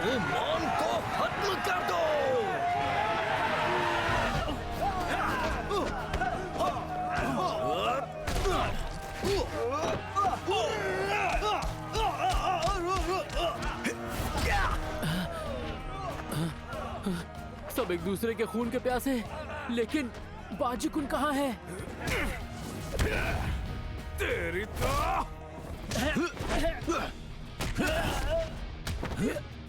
मॉन को खत्म कर दो। सब एक दूसरे के खून के प्यासे, लेकिन बाजीकुन कहाँ है? तेरी तो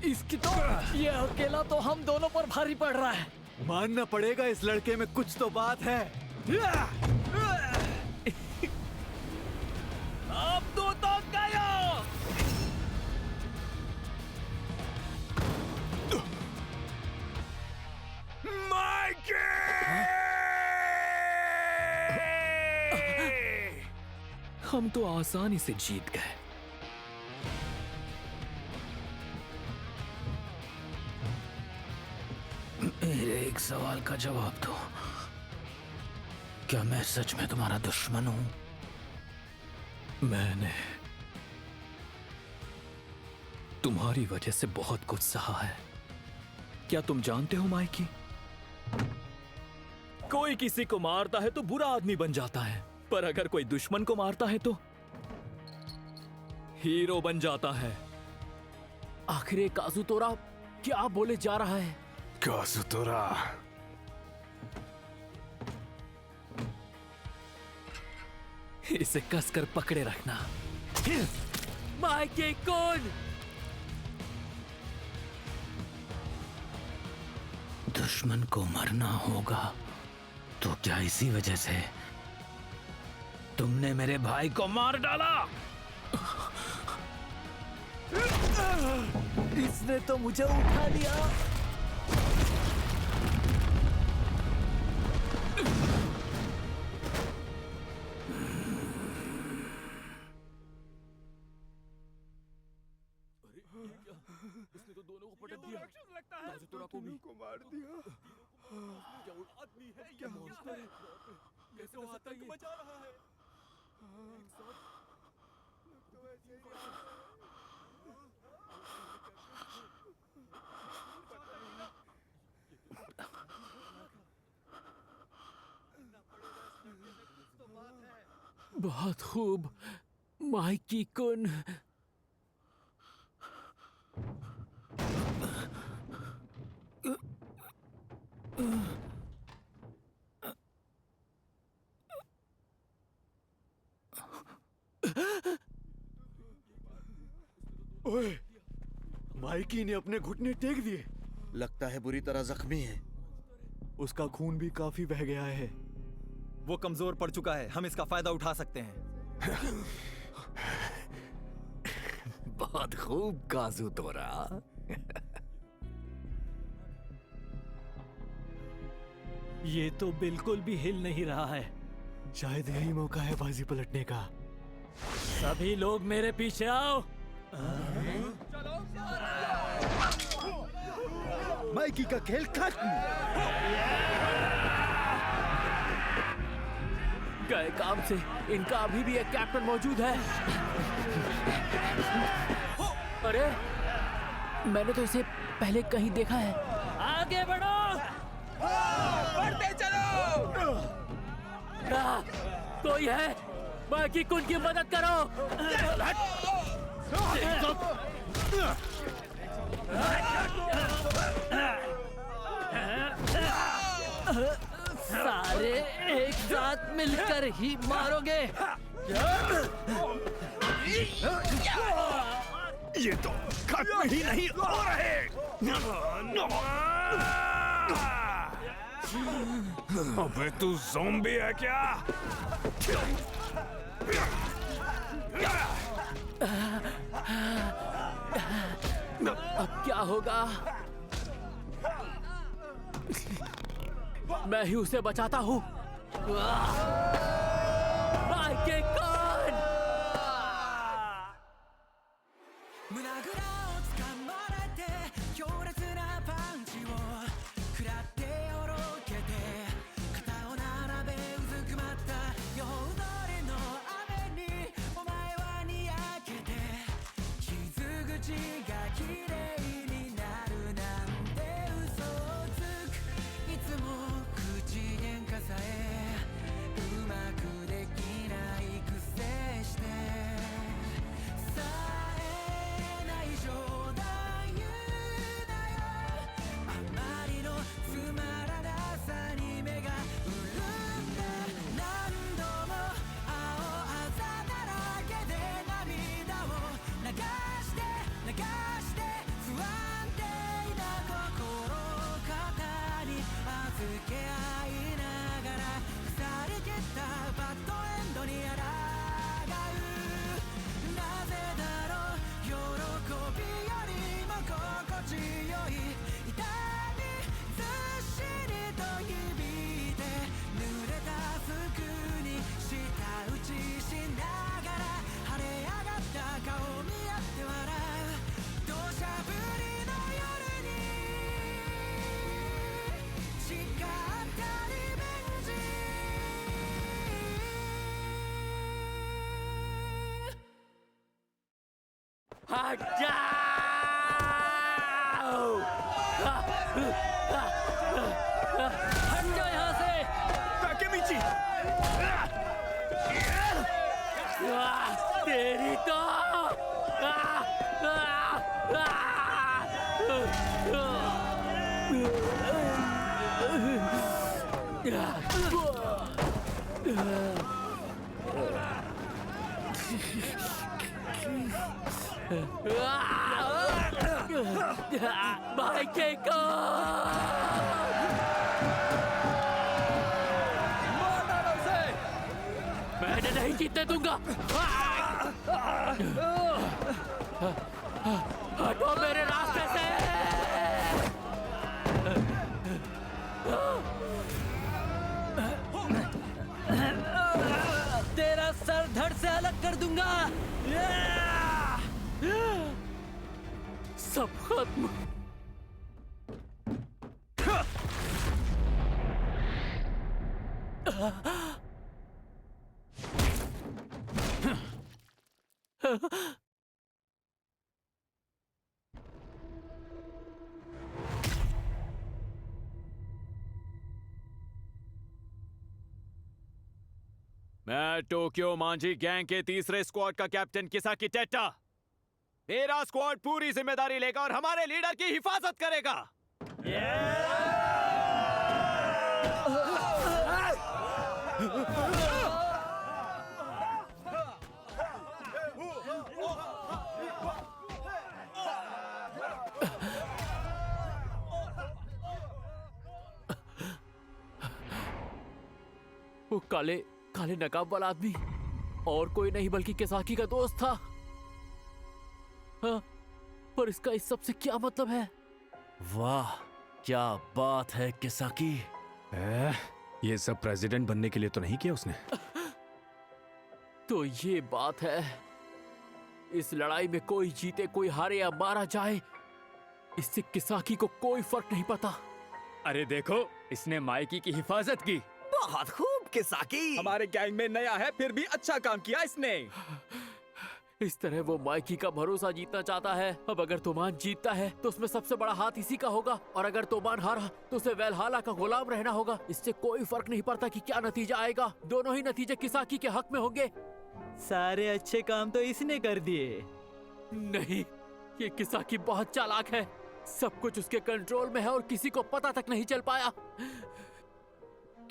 इसकी तो ये अकेला तो हम दोनों पर भारी पड़ रहा है। मानना पड़ेगा इस लड़के में कुछ तो बात है। अब तो गया। हम तो आसानी से जीत गए। मेरे एक सवाल का जवाब दो। क्या मैं सच में तुम्हारा दुश्मन हूं? मैंने तुम्हारी वजह से बहुत कुछ सहा है। क्या तुम जानते हो माइकी, कोई किसी को मारता है तो बुरा आदमी बन जाता है, पर अगर कोई दुश्मन को मारता है तो हीरो बन जाता है। आखिर ये काजुतोरा क्या बोले जा रहा है? काजुतोरा, इसे कसकर पकड़े रखना। माइकी कौन? दुश्मन को मरना होगा तो क्या इसी वजह से तुमने मेरे भाई को मार डाला? इसने तो मुझे उठा लिया। इसने तो दोनों को पटक दिया। लगता है काजुतोरा को भी मार दिया। क्या वो आदमी है? क्या मॉन्स्टर है? कैसे वो आतंक मचा रहा है? बहुत खूब माइकी कुन। ओए, माइकी ने अपने घुटने टेक दिए। लगता है बुरी तरह जख्मी है। उसका खून भी काफी बह गया है। वो कमजोर पड़ चुका है, हम इसका फायदा उठा सकते हैं। बहुत खूब काजुतोरा। ये तो बिल्कुल भी हिल नहीं रहा है। शायद यही मौका है बाजी पलटने का। सभी लोग मेरे पीछे आओ। माइकी का खेल खत्म। गए काम से इनका अभी भी एक कैप्टन मौजूद है। अरे, मैंने तो इसे पहले कहीं देखा है। आगे बढ़ो, बढ़ते चलो। कोई है? बाकी कुन की मदद करो। सारे एक साथ मिलकर ही मारोगे। ये तो खत्म ही नहीं हो रहे। अबे तू ज़ॉम्बी है क्या? अब क्या होगा? मैं ही उसे बचाता हूँ। माइकी कुन! 胸ぐらを掴まれて強烈なパンチを食らっておろけて肩を並べうずくまった夜通りの雨にお前はにやけて傷口がきれいにな हट जाओ! हट जाओ यहाँ से! ताकेमिची! तेरी तो! माइके को मार डालो उसे! मैंने नहीं जीतने दूंगा। हटो मेरे रास्ते से। तेरा सर धड़ से अलग कर दूंगा। सब खत्म। मैं टोक्यो मांझी गैंग के तीसरे स्क्वाड का कैप्टन किसाकी टेट्टा। तेरा स्क्वाड पूरी जिम्मेदारी लेगा और हमारे लीडर की हिफाजत करेगा। वो काले काले नकाब वाला आदमी और कोई नहीं बल्कि किसाकी का दोस्त था। हाँ, पर इसका इस सब से क्या मतलब है? वाह, क्या बात है किसाकी। ये सब प्रेसिडेंट बनने के लिए तो नहीं किया उसने। तो ये बात है। इस लड़ाई में कोई जीते कोई हारे या मारा जाए, इससे किसाकी को कोई फर्क नहीं पड़ता। अरे देखो, इसने माइकी की हिफाजत की। बहुत खूब किसाकी। हमारे गैंग में नया है, फिर भी अच्छा काम किया इसने। इस तरह वो माइकी का भरोसा जीतना चाहता है। अब अगर तोमान जीतता है तो उसमें सबसे बड़ा हाथ इसी का होगा, और अगर तोमान हारा तो उसे वेलहाला का गुलाम रहना होगा। इससे कोई फर्क नहीं पड़ता कि क्या नतीजा आएगा, दोनों ही नतीजे किसाकी के हक में होंगे। सारे अच्छे काम तो इसने कर दिए। नहीं, ये किसाकी बहुत चालाक है। सब कुछ उसके कंट्रोल में है और किसी को पता तक नहीं चल पाया।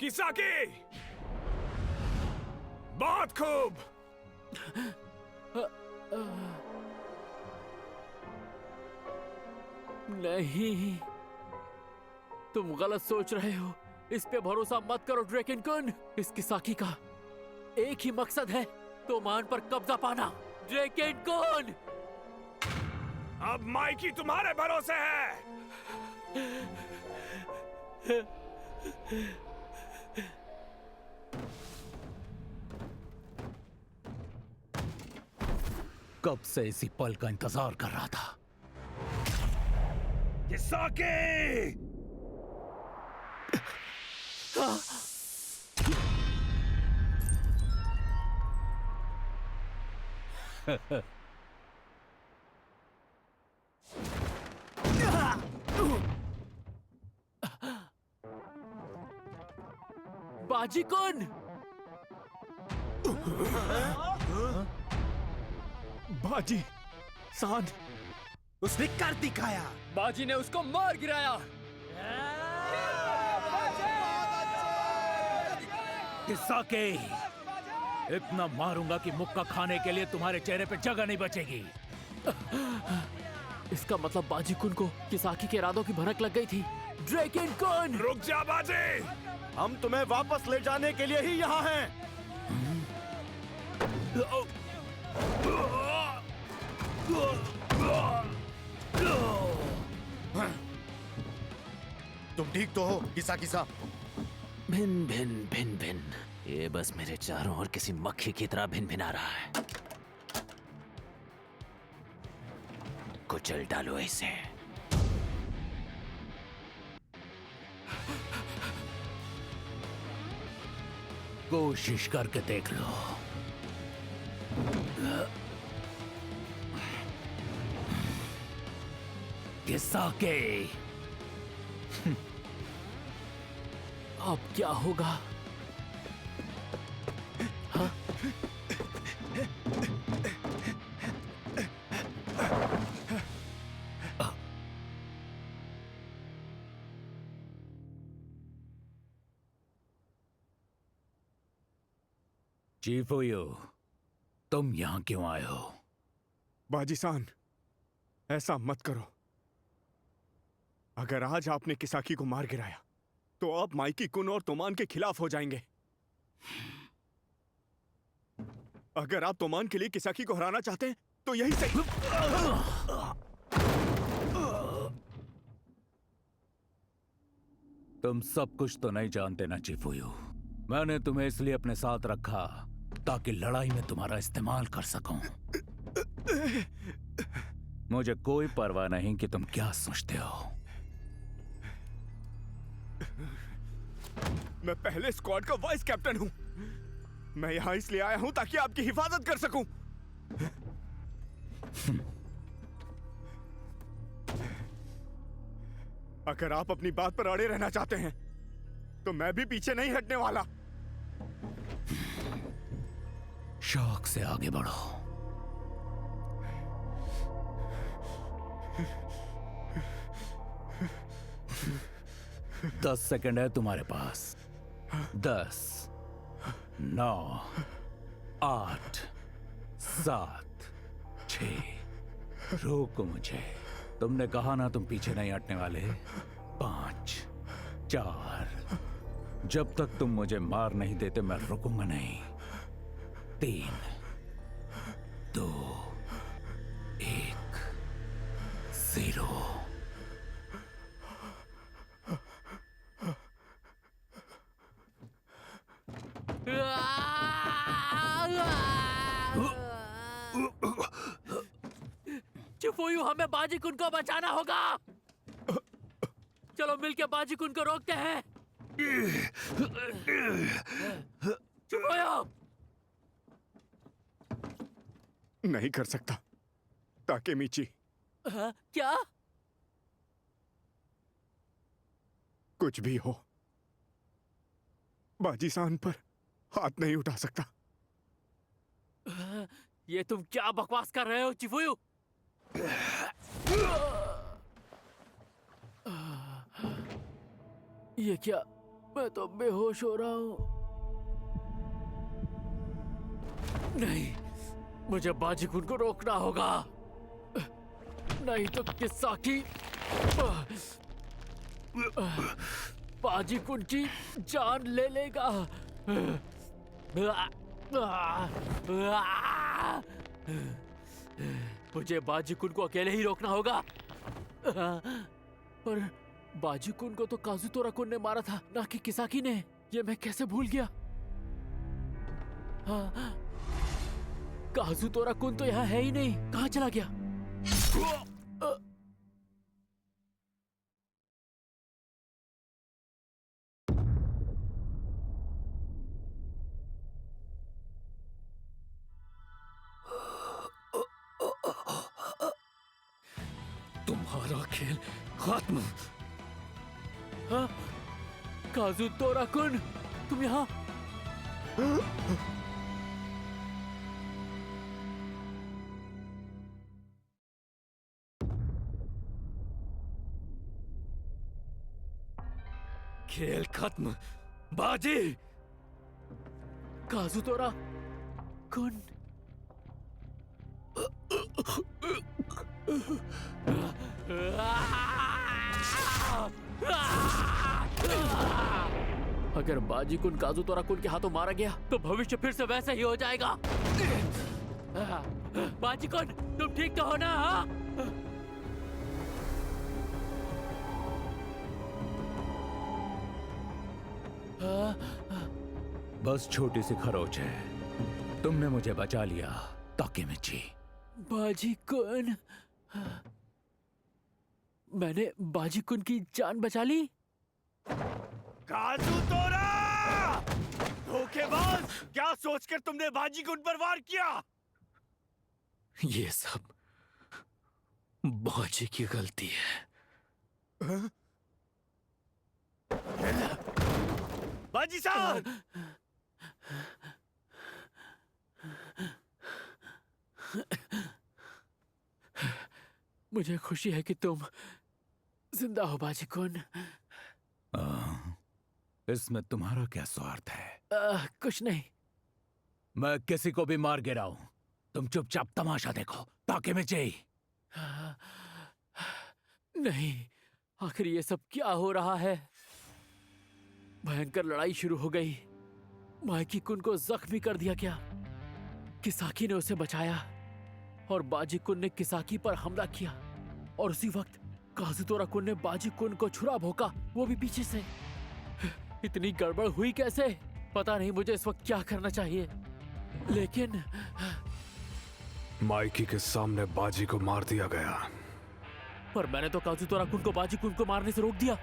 किसाकी! बहुत खूब! नहीं, तुम गलत सोच रहे हो। इस पे भरोसा मत करो ड्रैकन कुन। इस किसाकी का एक ही मकसद है, तोमान पर कब्जा पाना। ड्रैकन कुन! अब माइकी तुम्हारे भरोसे है। कब से इसी पल का इंतजार कर रहा था। किसाकी! बाजी कुन! बाजी, सांड, उसने कर दिखाया। बाजी ने उसको मार गिराया। किसाकी, इतना मारूंगा कि मुक्का खाने के लिए तुम्हारे चेहरे पे जगह नहीं बचेगी। इसका मतलब बाजी कुन को किसाकी के इरादों की भनक लग गई थी। ड्रैकन कुन! रुक जा बाजी! हम तुम्हें वापस ले जाने के लिए ही यहाँ हैं। तुम ठीक तो हो किसाकी साहब? भिन भिन भिन भिन, ये बस मेरे चारों ओर किसी मक्खी की तरह भिन भिना रहा है। कुचल डालो इसे। कोशिश करके देख लो। किसाके। अब क्या होगा? हाँ? चीफ ओयो, तुम यहां क्यों आए हो? बाजी-सान, ऐसा मत करो। अगर आज आपने किसाकी को मार गिराया तो आप माइकी कुन और तोमान के खिलाफ हो जाएंगे। अगर आप तोमान के लिए किसाकी को हराना चाहते हैं तो यही सही। तुम सब कुछ तो नहीं जानते ना चीफ ओयो। मैंने तुम्हें इसलिए अपने साथ रखा ताकि लड़ाई में तुम्हारा इस्तेमाल कर सकूं। मुझे कोई परवाह नहीं कि तुम क्या सोचते हो। मैं पहले स्क्वाड का वाइस कैप्टन हूं। मैं यहां इसलिए आया हूं ताकि आपकी हिफाजत कर सकूं। अगर आप अपनी बात पर अड़े रहना चाहते हैं तो मैं भी पीछे नहीं हटने वाला। शौक से आगे बढ़ो। दस सेकंड है तुम्हारे पास। 10, 9, 8, 7, 6। रोको मुझे। तुमने कहा ना तुम पीछे नहीं हटने वाले। 5, 4। जब तक तुम मुझे मार नहीं देते मैं रुकूंगा नहीं। 3, 2, 1, 0। चिफोयू, हमें बाजीकुन को बचाना होगा। चलो मिलके बाजीकुन को रोकते हैं। चिफोयू! नहीं कर सकता ताकेमीची। क्या? कुछ भी हो, बाजी-सान पर हाथ नहीं उठा सकता। ये तुम क्या बकवास कर रहे हो चिफोयू? ये क्या? मैं तो बेहोश हो रहा हूं। नहीं, मुझे बाजीकुन को रोकना होगा, नहीं तो किसाकी बाजीकुन की जान ले लेगा। मुझे बाजीकुन को अकेले ही रोकना होगा। पर बाजीकुन को तो काजुतोरा-कुन ने मारा था, ना कि किसाकी ने। ये मैं कैसे भूल गया? काजुतोरा-कुन तो यहाँ है ही नहीं। कहाँ चला गया? तुम्हारा खेल खत्म। हाँ? काजुतोरा-कुन, तुम यहाँ? खेल खत्म बाजी। काजुतोरा-कुन, अगर बाजीकुन काजुतोरा-कुन के हाथों मारा गया तो भविष्य फिर से वैसा ही हो जाएगा। बाजीकुन, तुम ठीक तो हो ना? हाँ? बस छोटी सी खरोच है। तुमने मुझे बचा लिया ताकेमीची। बाजीकुन, मैंने बाजीकुन की जान बचा ली। काजुतोरा! धोखेबाज! क्या सोचकर तुमने बाजीकुन पर वार किया? ये सब बाजी की गलती है। बाजी साहब! मुझे खुशी है कि तुम जिंदा हो बाजी कुन। इसमें तुम्हारा क्या स्वार्थ है? कुछ नहीं। मैं किसी को भी मार गिराऊं, तुम चुपचाप तमाशा देखो ताकि मैं जई। नहीं, आखिर ये सब क्या हो रहा है? भयंकर लड़ाई शुरू हो गई। माइकी कुन को जख्मी कर दिया गया। किसाकी ने उसे बचाया और बाजी कुन ने किसाकी पर हमला किया, और उसी वक्त काजुतोरा कुन ने बाजी कुन को छुरा भोंका, वो भी पीछे से। इतनी गड़बड़ हुई कैसे? पता नहीं मुझे इस वक्त क्या करना चाहिए, लेकिन माइकी के सामने बाजी को मार दिया गया। पर मैंने तो काजुतोरा कुन को बाजी कुन को मारने से रोक दिया।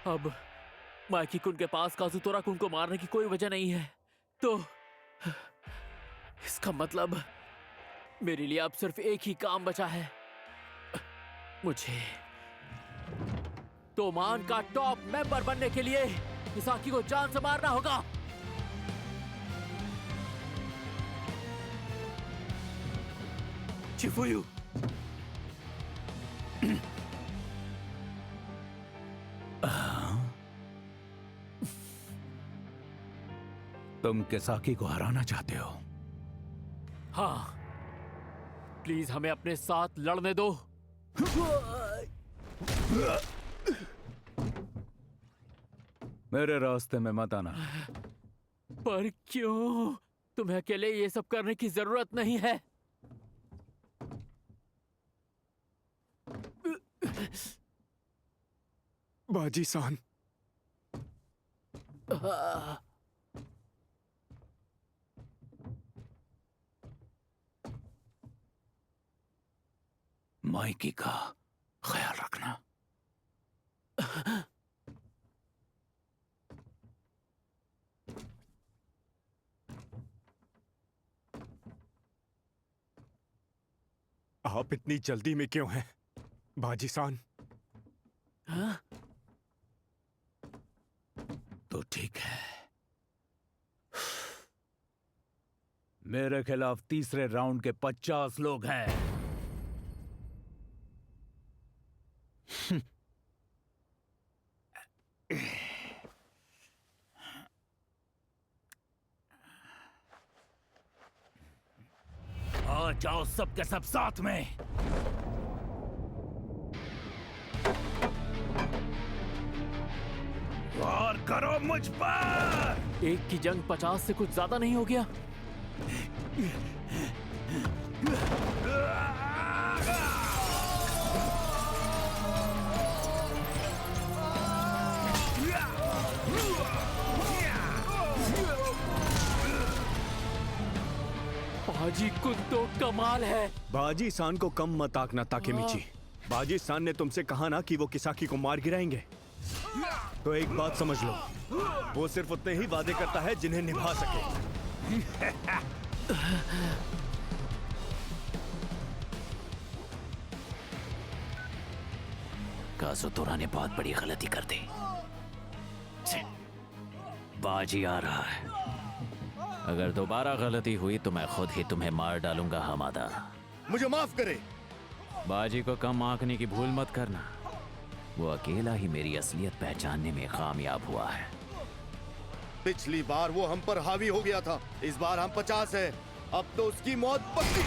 अब माइकी कुन के पास काजुतोरा कुन को मारने की कोई वजह नहीं है, तो इसका मतलब मेरे लिए अब सिर्फ एक ही काम बचा है। मुझे तोमान का टॉप मेंबर बनने के लिए किसाकी को जान से मारना होगा। चिफुयू, तुम किसाकी को हराना चाहते हो? हाँ, प्लीज हमें अपने साथ लड़ने दो। मेरे रास्ते में मत आना। पर क्यों? तुम्हें अकेले ये सब करने की जरूरत नहीं है। बाजी सान, माइकी का ख्याल रखना। आप इतनी जल्दी में क्यों हैं, बाजी सान? हाँ? तो ठीक है, मेरे खिलाफ तीसरे राउंड के 50 लोग हैं। आ जाओ सबके सब साथ में। वार करो मुझ पर। एक की जंग 50 से कुछ ज्यादा नहीं हो गया? बाजी कुन तो कमाल है। बाजी सान को कम मत आंकना ताकेमिची। बाजी सान ने तुमसे कहा ना कि वो किसाकी को मार गिराएंगे, तो एक बात समझ लो, वो सिर्फ उतने ही वादे करता है जिन्हें निभा सके। काजुतोरा ने बहुत बड़ी गलती कर दी। बाजी आ रहा है। अगर दोबारा गलती हुई तो मैं खुद ही तुम्हें मार डालूंगा हमादा। मुझे माफ करे। बाजी को कम आंकने की भूल मत करना। वो अकेला ही मेरी असलियत पहचानने में कामयाब हुआ है। पिछली बार वो हम पर हावी हो गया था, इस बार हम 50 है। अब तो उसकी मौत पक्की।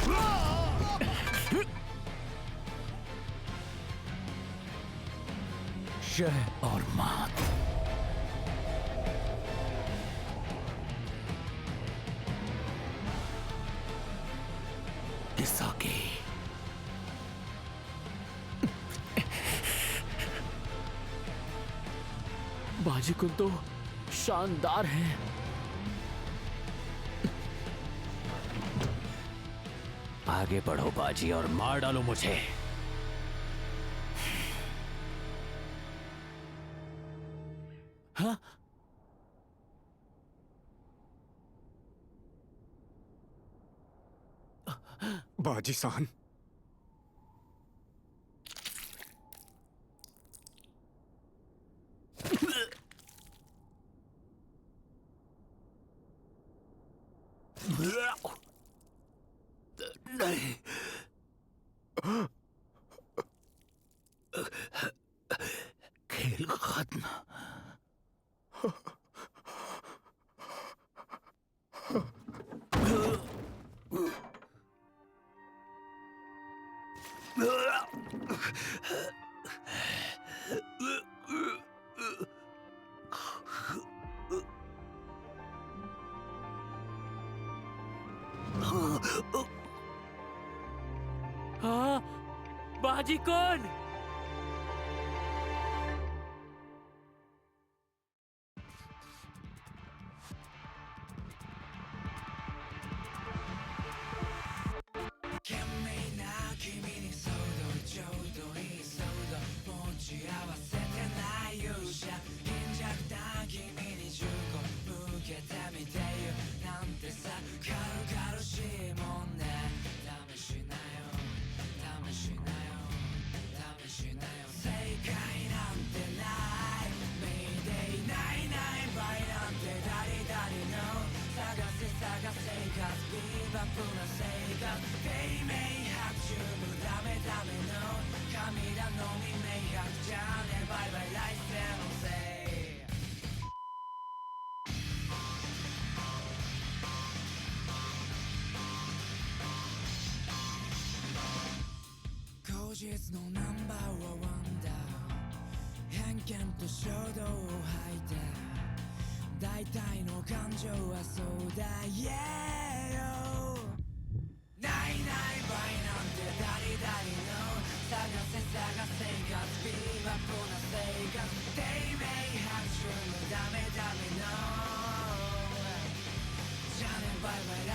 शह और मात। किसाकी। बाजी कुन तो शानदार है। आगे बढ़ो बाजी और मार डालो मुझे। हाँ? बाजी सान, खेल खत्म। हाँ, बाजी कौन?後日のナンバーはワンダー偏見と衝動を吐いて大体の感情はそうだ Yeah ないない場合なんて誰々の探せ探せがビーバップな生活低迷白昼のダメダメのじゃあねバイバイ